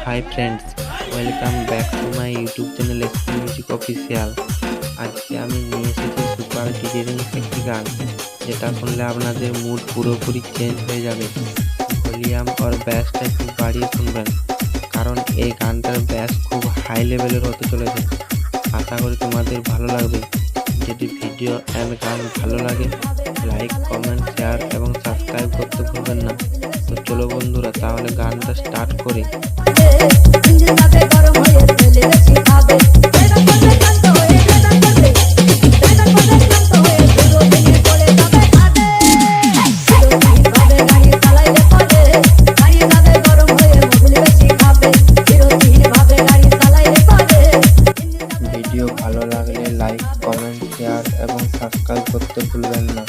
Hi friends, welcome back to my YouTube channel SP music official. আজকে আমি নিয়ে এসেছি সুপার ডিজেরিংস একটি গান, যেটা শুনলে আপনাদের মুড পুরোপুরি চেঞ্জ হয়ে যাবে। ভলিউম আর ব্যাসটা একটু বাড়িয়ে শুনবেন, কারণ এই গানটার ব্যাস খুব হাই লেভেলের হতে চলেছে। আশা করি তোমাদের ভালো লাগবে। যদি ভিডিও অ্যান্ড গান ভালো লাগে, লাইক, কমেন্ট, শেয়ার এবং সাবস্ক্রাইব করতে ভুলবেন না। তো চলো বন্ধুরা, তাহলে গানটা স্টার্ট করি। ভিডিও ভালো লাগলে লাইক, কমেন্ট, শেয়ার এবং সাবস্ক্রাইব করতে ভুলবেন না।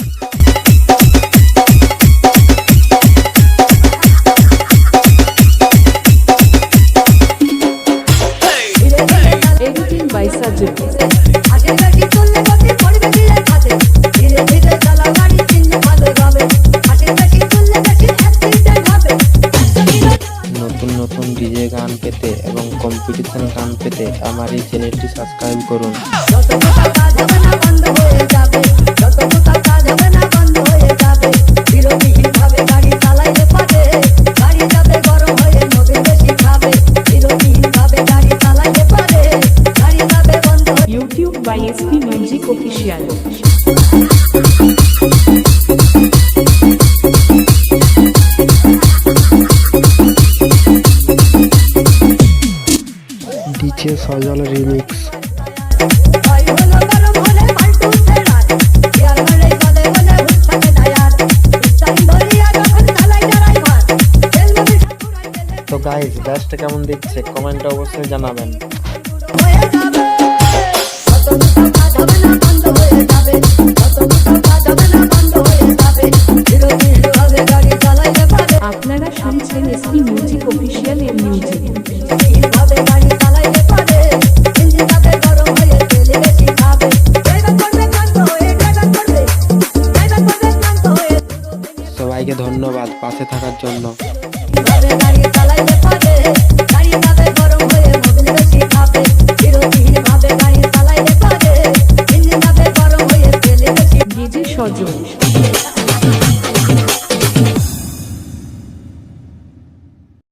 Editing by Sajid. নতুন নতুন ডিজে গান পেতে এবং কম্পিটিশন গান পেতে আমার এই চ্যানেলটি সাবস্ক্রাইব করুন। YouTube by SP Music Official. DJ Sajal remix. তো গাইস, ব্যাসটা কেমন দিচ্ছে কমেন্টে অবশ্যই জানাবেন। আপনারা শুনছেন SP Music Official এর মিউজিক। সবাইকে ধন্যবাদ পাশে থাকার জন্য।